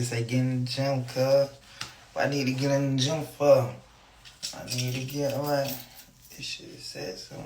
They say get in the gym, cuz. What I need to get in the gym for? I need to get what? This shit said so.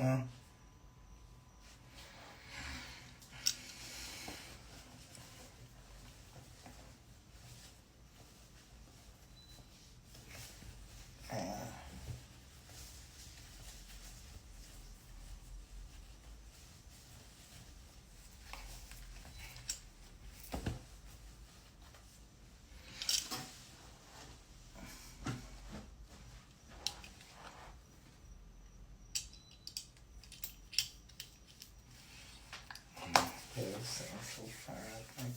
So far, I think.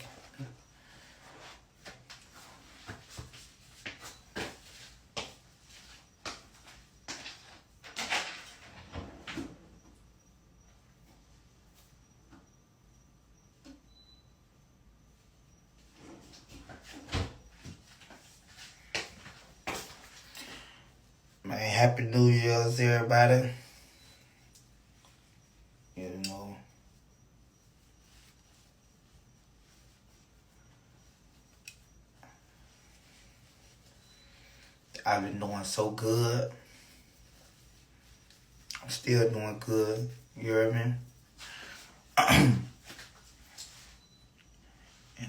Man, Happy New Year's, everybody. You know. I've been doing so good. I'm still doing good. You hear me? And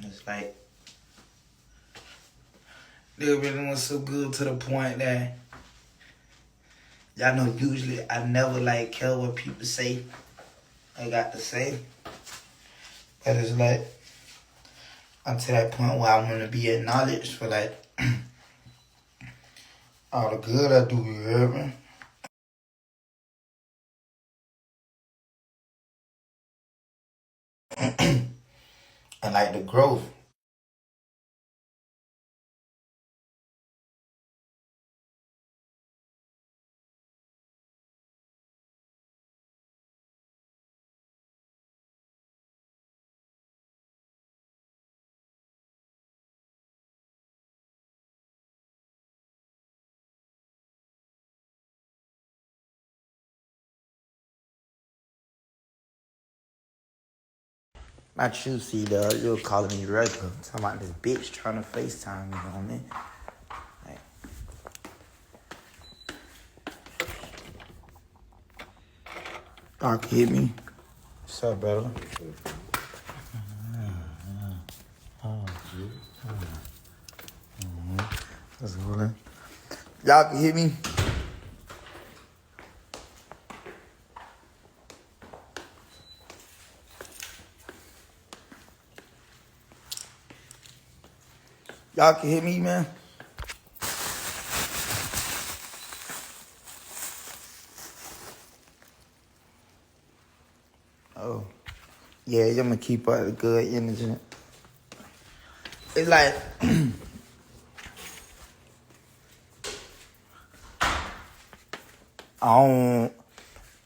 it's like, they've been doing so good to the point that y'all know usually I never like care what people say. I got to say. But it's like, I'm to that point where I want to be acknowledged for like all the good I do, you hear me? And like the growth. Not you, see, you're calling me regular. Talking about this bitch trying to FaceTime me on me. Like, Doc hit me. What's up, brother? That's good. Y'all can hear me? Y'all can hear me, man? Oh. Yeah, I'm gonna keep up the good energy. It's like, I don't,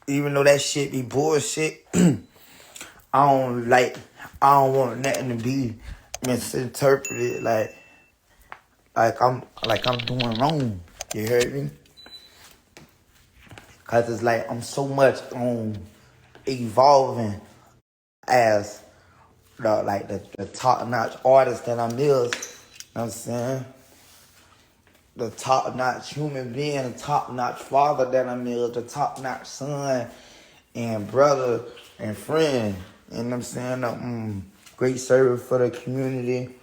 even though that shit be bullshit, I don't want nothing to be misinterpreted like I'm doing wrong. You heard me? Cause it's like I'm so much on evolving as the top notch artist that I'm is. You know what I'm saying? The top notch human being, the top notch father that I'm is, the top notch son and brother and friend. You know what I'm saying? Great service for the community,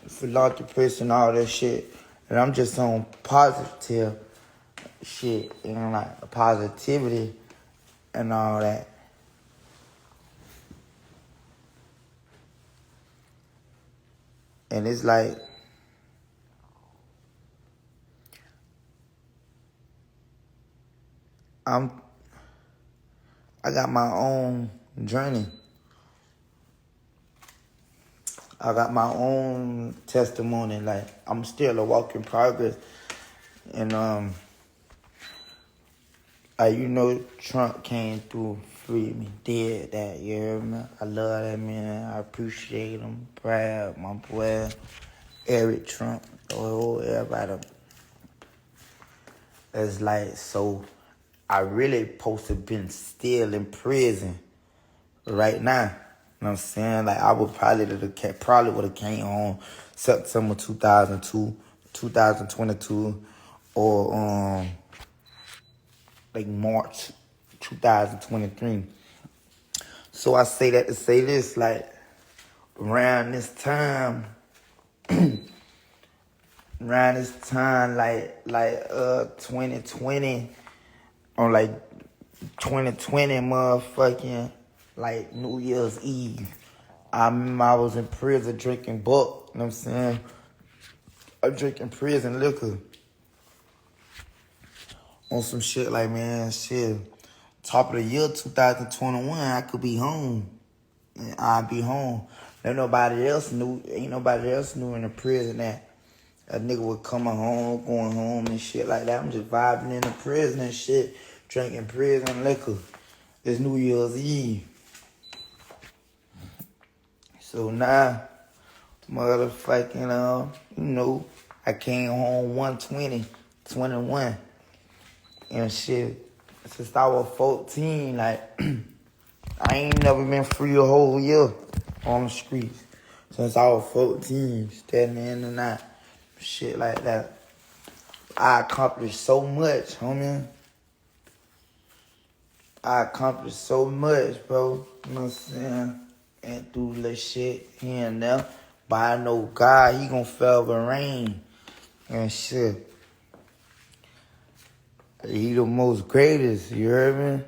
philanthropist and all that shit. And I'm just on positive shit, you know, like positivity and all that. And it's like, I got my own journey. I got my own testimony. Like, I'm still a work in progress. And, you know, Trump came through, freed me, did that, you hear me? I love that man. I appreciate him. Brad, my boy, Eric Trump, everybody. It's like, so I really supposed to been still in prison right now. know what I'm saying? Like, I would probably would have came home September 2002, 2022, or like March 2023. So I say that to say this, like, around this time, like 2020, or like 2020 motherfucking, like New Year's Eve. I remember I was in prison drinking buck, you know what I'm saying? I'm drinking prison liquor. On some shit like, man, shit. Top of the year 2021, I could be home. And I'd be home. Ain't nobody else knew in the prison that a nigga was coming home, going home and shit like that. I'm just vibing in the prison and shit, drinking prison liquor. It's New Year's Eve. So now, motherfucking, I came home 21, and shit. Since I was 14, like, I ain't never been free a whole year on the streets. Since I was 14, standing in the night, shit like that. I accomplished so much, homie. I accomplished so much, bro. You know what I'm saying? And through this shit here and there. But I know God, he gonna forever reign and shit. He the most greatest, you heard me?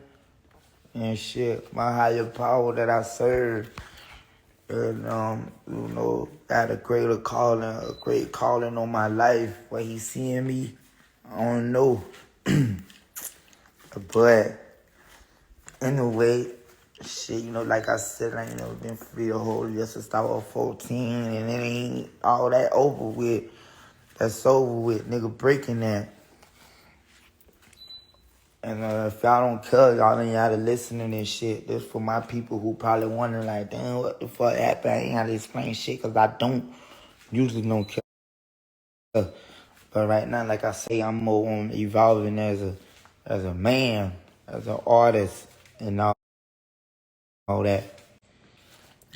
And shit, my higher power that I serve. And, got a great calling on my life. Where he seeing me, I don't know. But, anyway, shit, like I said, I ain't never been free a whole year since I was 14. And it ain't all that over with. That's over with, nigga, breaking that. And if y'all don't care, y'all ain't gotta listen to this shit. This for my people who probably wondering like, damn, what the fuck happened? I ain't gotta explain shit because I usually don't care. But right now, like I say, I'm more evolving as a man, as an artist, and all that.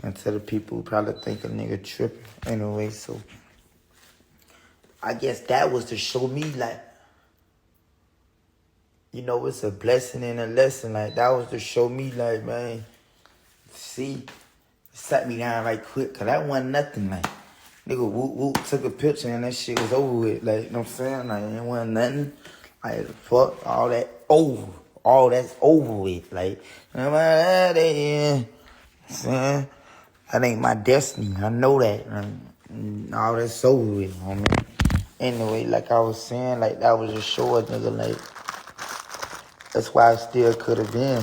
And to the people who probably think a nigga tripping. Anyway, so I guess that was to show me like, it's a blessing and a lesson. Like, that was to show me, like, man, see, sat me down right quick, because that wasn't nothing, like, nigga, whoop, took a picture, and that shit was over with, like, you know what I'm saying? Like, it wasn't nothing, like, fuck, all that's over with, like, that ain't my destiny, I know that, all that's over with, homie. Anyway, like I was saying, like, that was a show, nigga, like, that's why I still could have been.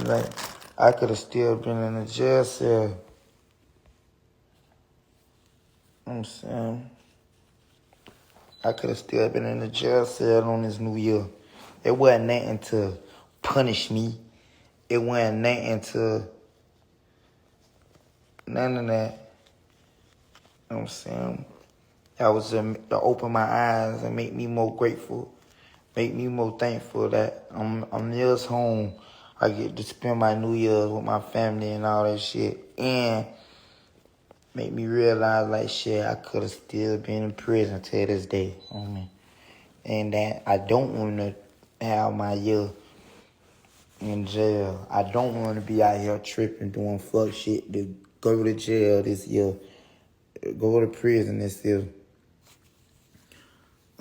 Like, I could have still been in a jail cell. You know what I'm saying? I could have still been in a jail cell on this new year. It wasn't nothing to punish me. It wasn't nothing to none of that. You know what I'm saying? That was to open my eyes and make me more grateful. Make me more thankful that I'm years home. I get to spend my New Year's with my family and all that shit. And make me realize, like, shit, I could have still been in prison till this day. And that I don't want to have my year in jail. I don't want to be out here tripping, doing fuck shit to go to jail this year. Go to prison this year.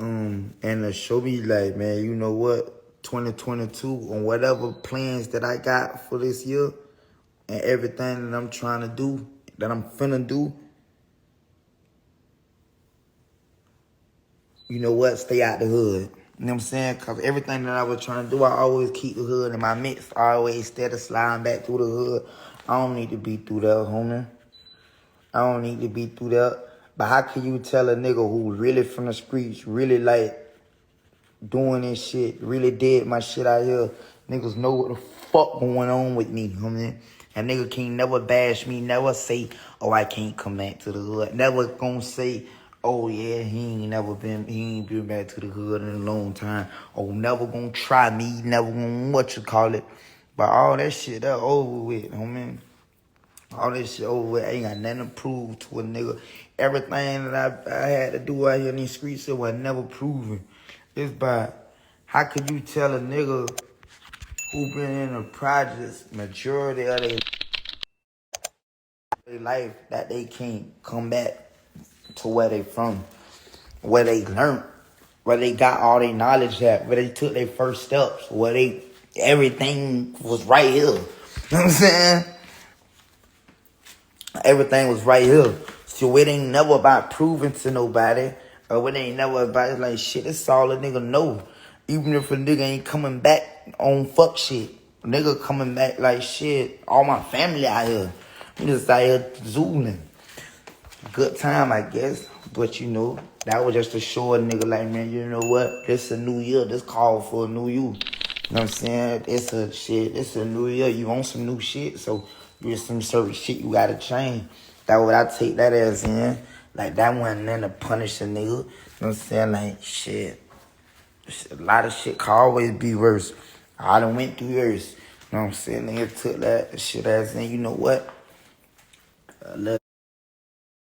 And to show me, like, man, you know what? 2022, on whatever plans that I got for this year and everything that I'm trying to do, that I'm finna do, you know what? Stay out the hood. You know what I'm saying? Because everything that I was trying to do, I always keep the hood in my midst. I always, instead of sliding back through the hood, I don't need to be through there, homie. I don't need to be through there. But how can you tell a nigga who really from the streets, really like doing this shit, really did my shit out here, niggas know what the fuck going on with me, homie. And nigga can't never bash me, never say, oh, I can't come back to the hood. Never gonna say, oh yeah, he ain't been back to the hood in a long time. Oh, never gonna try me, never gonna what you call it. But all that shit, that over with, homie. All this shit over with. I ain't got nothing to prove to a nigga. Everything that I had to do out here in these streets, it was never proven. It's by, how could you tell a nigga who been in the projects majority of their life that they can't come back to where they from, where they learned, where they got all their knowledge at, where they took their first steps, where they, everything was right here. You know what I'm saying? Everything was right here. So it ain't never about proving to nobody. Or it ain't never about, it's like, shit, that's all a nigga know. Even if a nigga ain't coming back on fuck shit. Nigga coming back like, shit, all my family out here. I'm just out here zooling. Good time, I guess. But, you know, that was just to show a nigga like, man, you know what? This a new year. This call for a new you. You know what I'm saying? It's a new year. You want some new shit. So, there's some certain shit you gotta change. That's what I take that as, in. Like, that wasn't nothing to punish a nigga. You know what I'm saying? Like, shit. A lot of shit can always be worse. I done went through worse. You know what I'm saying? Nigga took that shit as in, you know what?